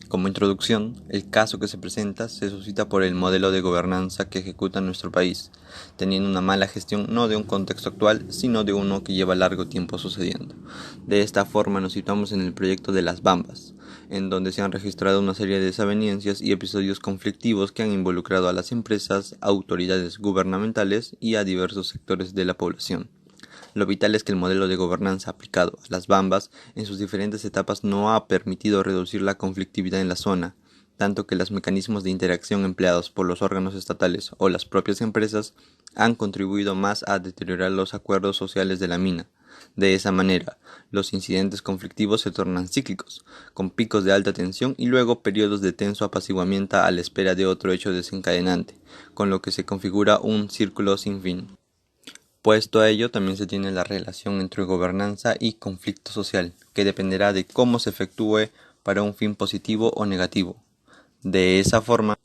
Como introducción, el caso que se presenta se suscita por el modelo de gobernanza que ejecuta nuestro país, teniendo una mala gestión no de un contexto actual, sino de uno que lleva largo tiempo sucediendo. De esta forma nos situamos en el proyecto de las Bambas, en donde se han registrado una serie de desavenencias y episodios conflictivos que han involucrado a las empresas, autoridades gubernamentales y a diversos sectores de la población. Lo vital es que el modelo de gobernanza aplicado a las Bambas en sus diferentes etapas no ha permitido reducir la conflictividad en la zona, tanto que los mecanismos de interacción empleados por los órganos estatales o las propias empresas han contribuido más a deteriorar los acuerdos sociales de la mina. De esa manera, los incidentes conflictivos se tornan cíclicos, con picos de alta tensión y luego periodos de tenso apaciguamiento a la espera de otro hecho desencadenante, con lo que se configura un círculo sin fin. Puesto a ello, también se tiene la relación entre gobernanza y conflicto social, que dependerá de cómo se efectúe para un fin positivo o negativo. De esa forma,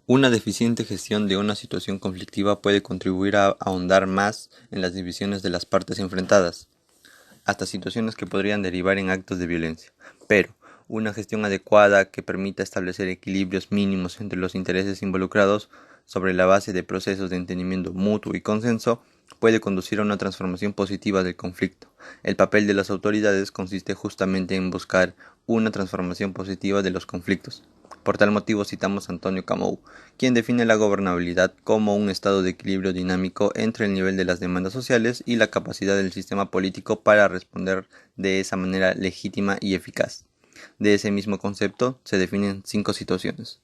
una deficiente gestión de una situación conflictiva puede contribuir a ahondar más en las divisiones de las partes enfrentadas, hasta situaciones que podrían derivar en actos de violencia. Pero una gestión adecuada que permita establecer equilibrios mínimos entre los intereses involucrados sobre la base de procesos de entendimiento mutuo y consenso puede conducir a una transformación positiva del conflicto. El papel de las autoridades consiste justamente en buscar una transformación positiva de los conflictos. Por tal motivo citamos a Antonio Camou, quien define la gobernabilidad como un estado de equilibrio dinámico entre el nivel de las demandas sociales y la capacidad del sistema político para responder de esa manera legítima y eficaz. De ese mismo concepto se definen 5 situaciones.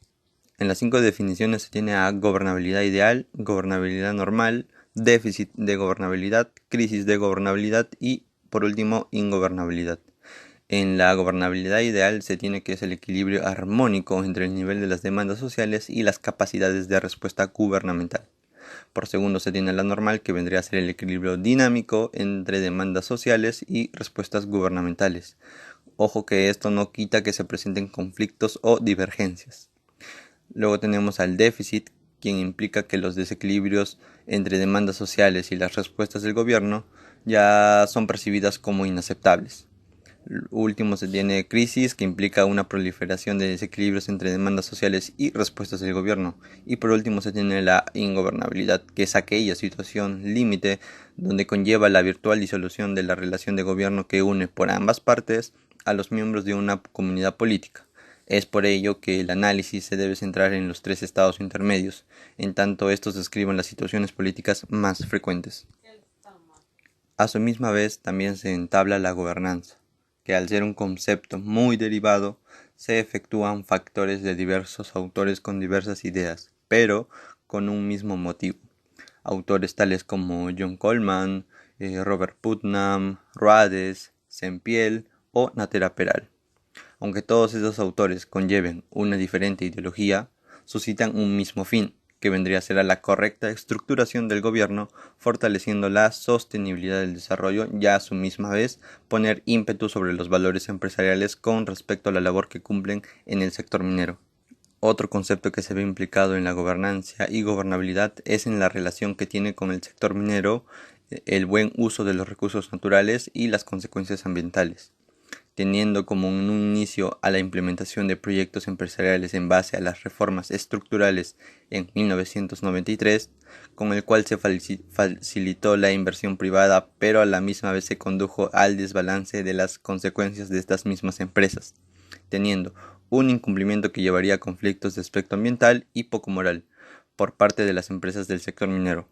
En las 5 definiciones se tiene a gobernabilidad ideal, gobernabilidad normal, déficit de gobernabilidad, crisis de gobernabilidad y, por último, ingobernabilidad. En la gobernabilidad ideal se tiene que es el equilibrio armónico entre el nivel de las demandas sociales y las capacidades de respuesta gubernamental. Por segundo se tiene la normal, que vendría a ser el equilibrio dinámico entre demandas sociales y respuestas gubernamentales. Ojo que esto no quita que se presenten conflictos o divergencias. Luego tenemos al déficit, quien implica que los desequilibrios entre demandas sociales y las respuestas del gobierno ya son percibidas como inaceptables. Último se tiene crisis, que implica una proliferación de desequilibrios entre demandas sociales y respuestas del gobierno. Y por último se tiene la ingobernabilidad, que es aquella situación límite donde conlleva la virtual disolución de la relación de gobierno que une por ambas partes a los miembros de una comunidad política. Es por ello que el análisis se debe centrar en los 3 estados intermedios, en tanto estos describen las situaciones políticas más frecuentes. A su misma vez también se entabla la gobernanza, que al ser un concepto muy derivado, se efectúan factores de diversos autores con diversas ideas, pero con un mismo motivo. Autores tales como John Coleman, Robert Putnam, Ruades, Sempiel o Natera Peral. Aunque todos esos autores conlleven una diferente ideología, suscitan un mismo fin, que vendría a ser a la correcta estructuración del gobierno, fortaleciendo la sostenibilidad del desarrollo y a su misma vez poner ímpetu sobre los valores empresariales con respecto a la labor que cumplen en el sector minero. Otro concepto que se ve implicado en la gobernanza y gobernabilidad es en la relación que tiene con el sector minero, el buen uso de los recursos naturales y las consecuencias ambientales, teniendo como un inicio a la implementación de proyectos empresariales en base a las reformas estructurales en 1993, con el cual se facilitó la inversión privada, pero a la misma vez se condujo al desbalance de las consecuencias de estas mismas empresas, teniendo un incumplimiento que llevaría a conflictos de aspecto ambiental y poco moral por parte de las empresas del sector minero.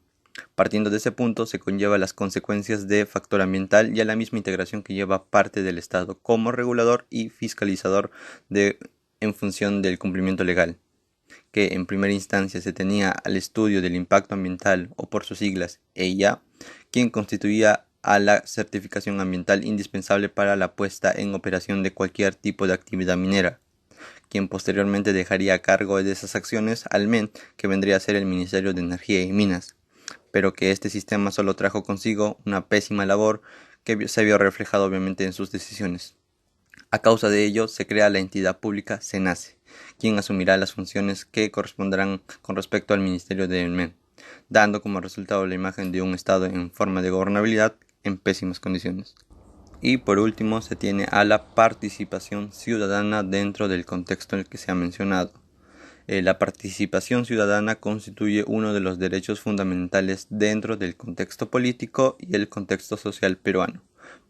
Partiendo de ese punto, se conlleva las consecuencias de factor ambiental y a la misma integración que lleva parte del Estado como regulador y fiscalizador en función del cumplimiento legal, que en primera instancia se tenía al estudio del impacto ambiental, o por sus siglas, EIA, quien constituía a la certificación ambiental indispensable para la puesta en operación de cualquier tipo de actividad minera, quien posteriormente dejaría a cargo de esas acciones al MEN, que vendría a ser el Ministerio de Energía y Minas, pero que este sistema solo trajo consigo una pésima labor que se vio reflejado obviamente en sus decisiones. A causa de ello se crea la entidad pública SENACE, quien asumirá las funciones que corresponderán con respecto al Ministerio del MEN, dando como resultado la imagen de un Estado en forma de gobernabilidad en pésimas condiciones. Y por último se tiene a la participación ciudadana dentro del contexto en el que se ha mencionado. La participación ciudadana constituye uno de los derechos fundamentales dentro del contexto político y el contexto social peruano,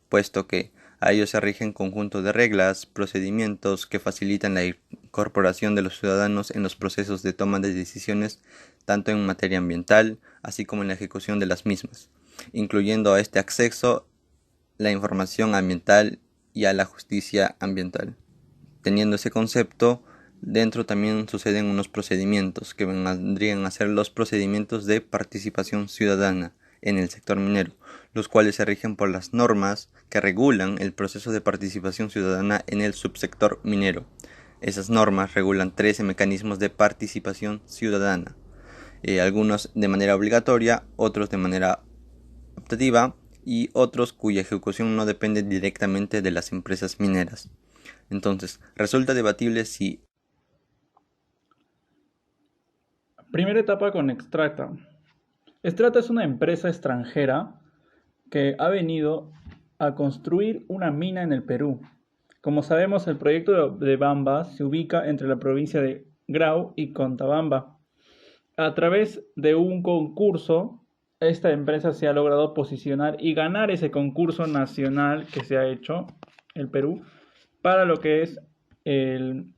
puesto que a ello se rigen conjuntos de reglas, procedimientos que facilitan la incorporación de los ciudadanos en los procesos de toma de decisiones, tanto en materia ambiental, así como en la ejecución de las mismas, incluyendo a este acceso la información ambiental y a la justicia ambiental. Teniendo ese concepto, dentro también suceden unos procedimientos que vendrían a ser los procedimientos de participación ciudadana en el sector minero, los cuales se rigen por las normas que regulan el proceso de participación ciudadana en el subsector minero. Esas normas regulan 13 mecanismos de participación ciudadana, algunos de manera obligatoria, otros de manera optativa y otros cuya ejecución no depende directamente de las empresas mineras. Entonces, resulta debatible si... Primera etapa con Extracta. Extracta es una empresa extranjera que ha venido a construir una mina en el Perú. Como sabemos, el proyecto de Bambas se ubica entre la provincia de Grau y Contabamba. A través de un concurso, esta empresa se ha logrado posicionar y ganar ese concurso nacional que se ha hecho en el Perú para lo que es el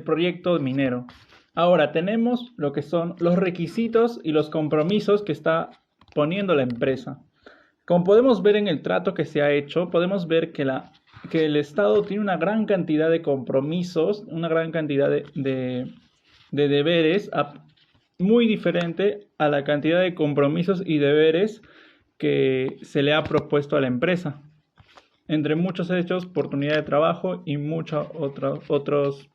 proyecto minero. Ahora tenemos lo que son los requisitos y los compromisos que está poniendo la empresa. Como podemos ver en el trato que se ha hecho, podemos ver que el Estado tiene una gran cantidad de compromisos, una gran cantidad de deberes, muy diferente a la cantidad de compromisos y deberes que se le ha propuesto a la empresa. Entre muchos hechos, oportunidad de trabajo y muchos otros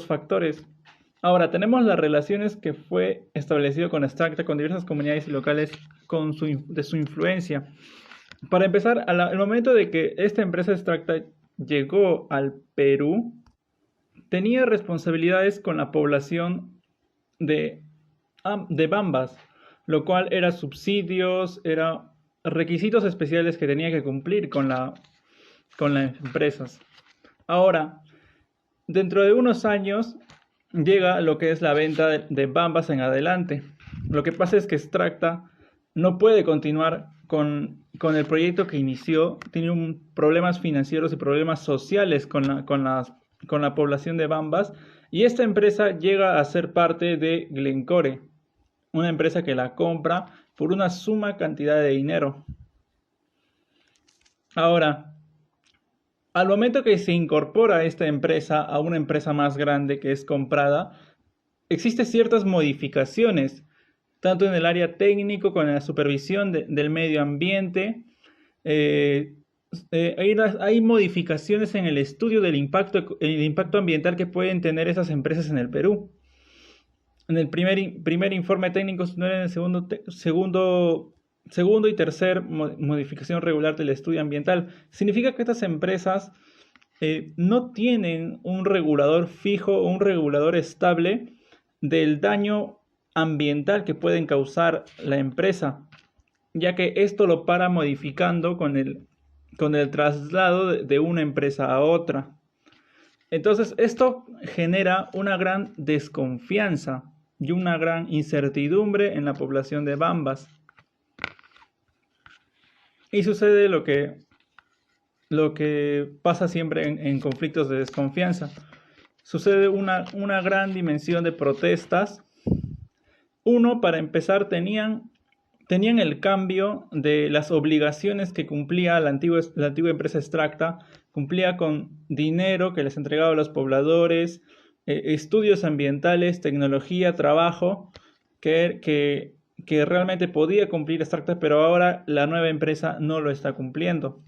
factores. Ahora, tenemos las relaciones que fue establecido con Extracta con diversas comunidades y locales de su influencia. Para empezar, al momento de que esta empresa Extracta llegó al Perú, tenía responsabilidades con la población de Bambas, lo cual era subsidios, era requisitos especiales que tenía que cumplir con las empresas. Ahora, dentro de unos años llega lo que es la venta de Bambas en adelante. Lo que pasa es que Extracta no puede continuar con el proyecto que inició, tiene problemas financieros y problemas sociales con la población de Bambas, y esta empresa llega a ser parte de Glencore, una empresa que la compra por una suma cantidad de dinero. Ahora, al momento que se incorpora esta empresa a una empresa más grande que es comprada, existen ciertas modificaciones, tanto en el área técnico, con la supervisión del medio ambiente. Hay modificaciones en el estudio del impacto ambiental que pueden tener esas empresas en el Perú. En el primer informe técnico, no en el segundo y tercer modificación regular del estudio ambiental. Significa que estas empresas no tienen un regulador fijo o un regulador estable del daño ambiental que pueden causar la empresa, ya que esto lo para modificando con el traslado de una empresa a otra. Entonces esto genera una gran desconfianza y una gran incertidumbre en la población de Bambas. Y sucede lo que pasa siempre en conflictos de desconfianza. Sucede una gran dimensión de protestas. Para empezar, tenían el cambio de las obligaciones que cumplía la antigua empresa Extracta. Cumplía con dinero que les entregaba a los pobladores, estudios ambientales, tecnología, trabajo, que realmente podía cumplir Extracta, pero ahora la nueva empresa no lo está cumpliendo.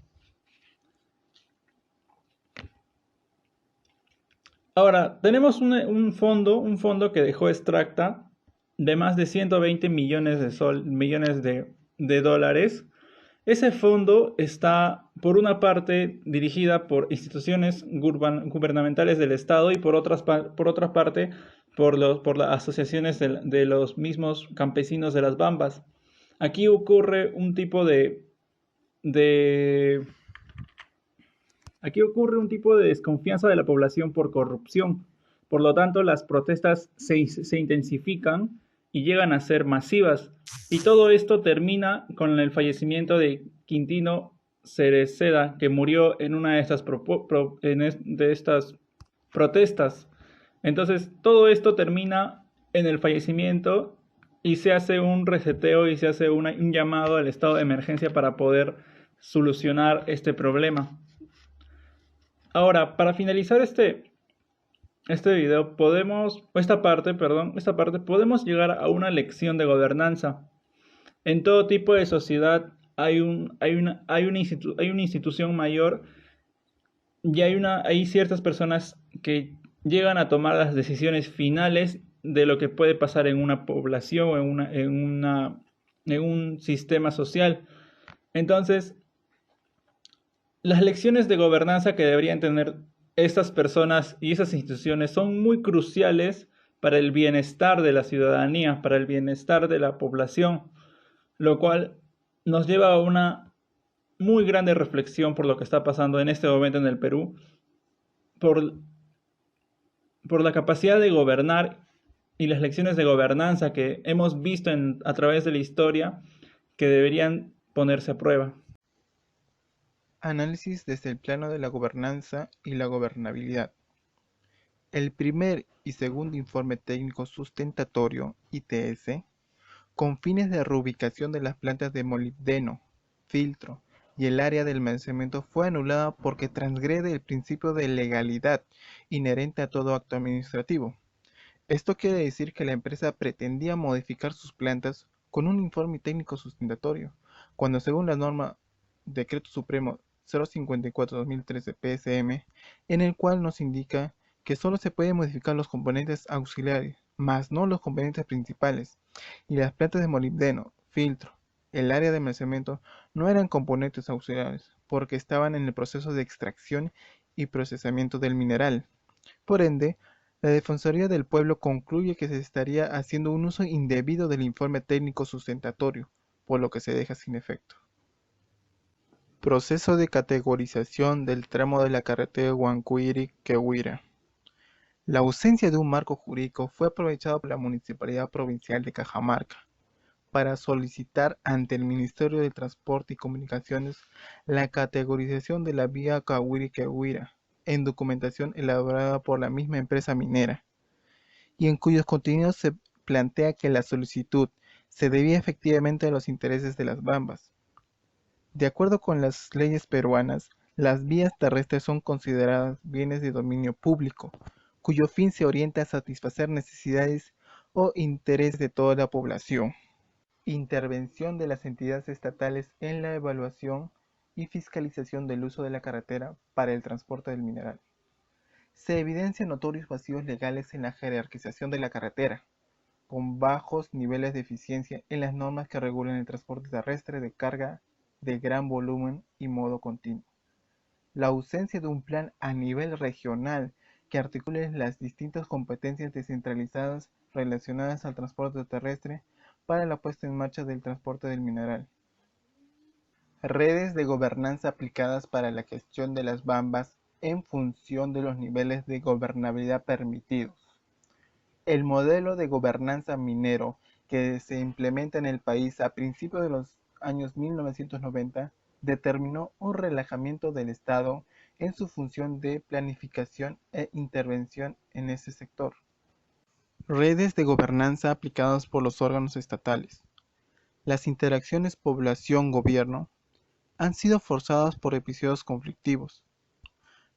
Ahora, tenemos un fondo que dejó Extracta de más de 120 millones de dólares. Ese fondo está, por una parte, dirigida por instituciones gubernamentales del Estado y por otra parte, por las asociaciones de los mismos campesinos de las Bambas. Aquí ocurre un tipo de Aquí ocurre un tipo de desconfianza de la población por corrupción. Por lo tanto, las protestas se intensifican y llegan a ser masivas. Y todo esto termina con el fallecimiento de Quintino Cereceda, que murió en una de de estas protestas. Entonces, todo esto termina en el fallecimiento y se hace un reseteo y se hace un llamado al estado de emergencia para poder solucionar este problema. Ahora, para finalizar este video, esta parte, podemos llegar a una lección de gobernanza. En todo tipo de sociedad hay una institución mayor y hay ciertas personas que llegan a tomar las decisiones finales de lo que puede pasar en una población o en un sistema social. Entonces, las lecciones de gobernanza que deberían tener estas personas y esas instituciones son muy cruciales para el bienestar de la ciudadanía, para el bienestar de la población, lo cual nos lleva a una muy grande reflexión por lo que está pasando en este momento en el Perú, por, por la capacidad de gobernar y las lecciones de gobernanza que hemos visto a través de la historia que deberían ponerse a prueba. Análisis desde el plano de la gobernanza y la gobernabilidad. El primer y segundo informe técnico sustentatorio, ITS, con fines de reubicación de las plantas de molibdeno, filtro y el área de almacenamiento fue anulada porque transgrede el principio de legalidad inherente a todo acto administrativo. Esto quiere decir que la empresa pretendía modificar sus plantas con un informe técnico sustentatorio, cuando según la norma Decreto Supremo 054-2013 PSM, en el cual nos indica que solo se pueden modificar los componentes auxiliares, más no los componentes principales, y las plantas de molibdeno, filtro, el área de almacenamiento no eran componentes auxiliares, porque estaban en el proceso de extracción y procesamiento del mineral. Por ende, la Defensoría del Pueblo concluye que se estaría haciendo un uso indebido del informe técnico sustentatorio, por lo que se deja sin efecto. Proceso de categorización del tramo de la carretera Huancuire-Quehuira. La ausencia de un marco jurídico fue aprovechada por la Municipalidad Provincial de Cajamarca para solicitar ante el Ministerio de Transporte y Comunicaciones la categorización de la vía Cahuiri-Quehuira en documentación elaborada por la misma empresa minera, y en cuyos contenidos se plantea que la solicitud se debía efectivamente a los intereses de las Bambas. De acuerdo con las leyes peruanas, las vías terrestres son consideradas bienes de dominio público, cuyo fin se orienta a satisfacer necesidades o intereses de toda la población. Intervención de las entidades estatales en la evaluación y fiscalización del uso de la carretera para el transporte del mineral. Se evidencian notorios vacíos legales en la jerarquización de la carretera, con bajos niveles de eficiencia en las normas que regulan el transporte terrestre de carga de gran volumen y modo continuo. La ausencia de un plan a nivel regional que articule las distintas competencias descentralizadas relacionadas al transporte terrestre para la puesta en marcha del transporte del mineral. Redes de gobernanza aplicadas para la gestión de las Bambas en función de los niveles de gobernabilidad permitidos. El modelo de gobernanza minero que se implementa en el país a principios de los años 1990 determinó un relajamiento del Estado en su función de planificación e intervención en ese sector. Redes de gobernanza aplicadas por los órganos estatales. Las interacciones población-gobierno han sido forzadas por episodios conflictivos,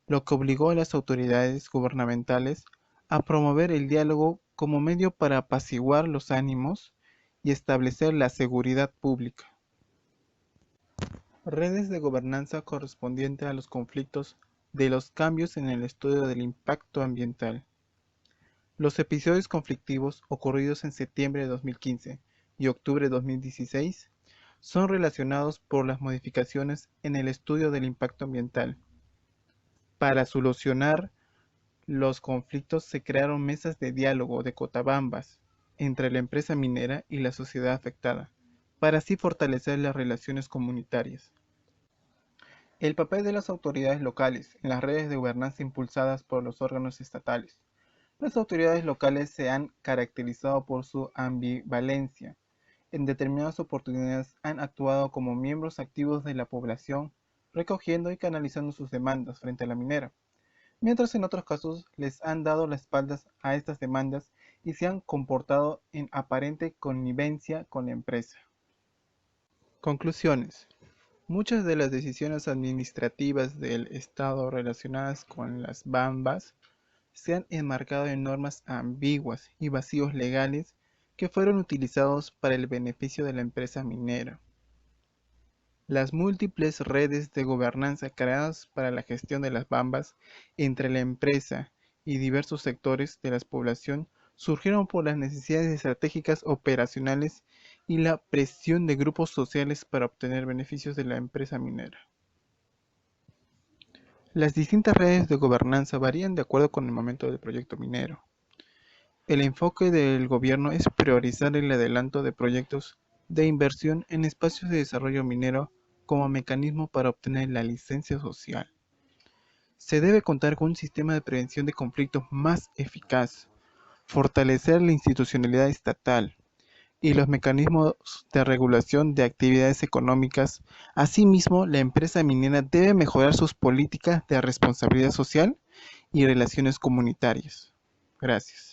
lo que obligó a las autoridades gubernamentales a promover el diálogo como medio para apaciguar los ánimos y establecer la seguridad pública. Redes de gobernanza correspondiente a los conflictos de los cambios en el estudio del impacto ambiental. Los episodios conflictivos ocurridos en septiembre de 2015 y octubre de 2016 son relacionados por las modificaciones en el estudio del impacto ambiental. Para solucionar los conflictos se crearon mesas de diálogo de cotabambas entre la empresa minera y la sociedad afectada, para así fortalecer las relaciones comunitarias. El papel de las autoridades locales en las redes de gobernanza impulsadas por los órganos estatales. Las autoridades locales se han caracterizado por su ambivalencia. En determinadas oportunidades han actuado como miembros activos de la población, recogiendo y canalizando sus demandas frente a la minera, mientras en otros casos les han dado las espaldas a estas demandas y se han comportado en aparente connivencia con la empresa. Conclusiones. Muchas de las decisiones administrativas del Estado relacionadas con las bambas se han enmarcado en normas ambiguas y vacíos legales que fueron utilizados para el beneficio de la empresa minera. Las múltiples redes de gobernanza creadas para la gestión de las bambas entre la empresa y diversos sectores de la población surgieron por las necesidades estratégicas operacionales y la presión de grupos sociales para obtener beneficios de la empresa minera. Las distintas redes de gobernanza varían de acuerdo con el momento del proyecto minero. El enfoque del gobierno es priorizar el adelanto de proyectos de inversión en espacios de desarrollo minero como mecanismo para obtener la licencia social. Se debe contar con un sistema de prevención de conflictos más eficaz, fortalecer la institucionalidad estatal y los mecanismos de regulación de actividades económicas. Asimismo, la empresa minera debe mejorar sus políticas de responsabilidad social y relaciones comunitarias. Gracias.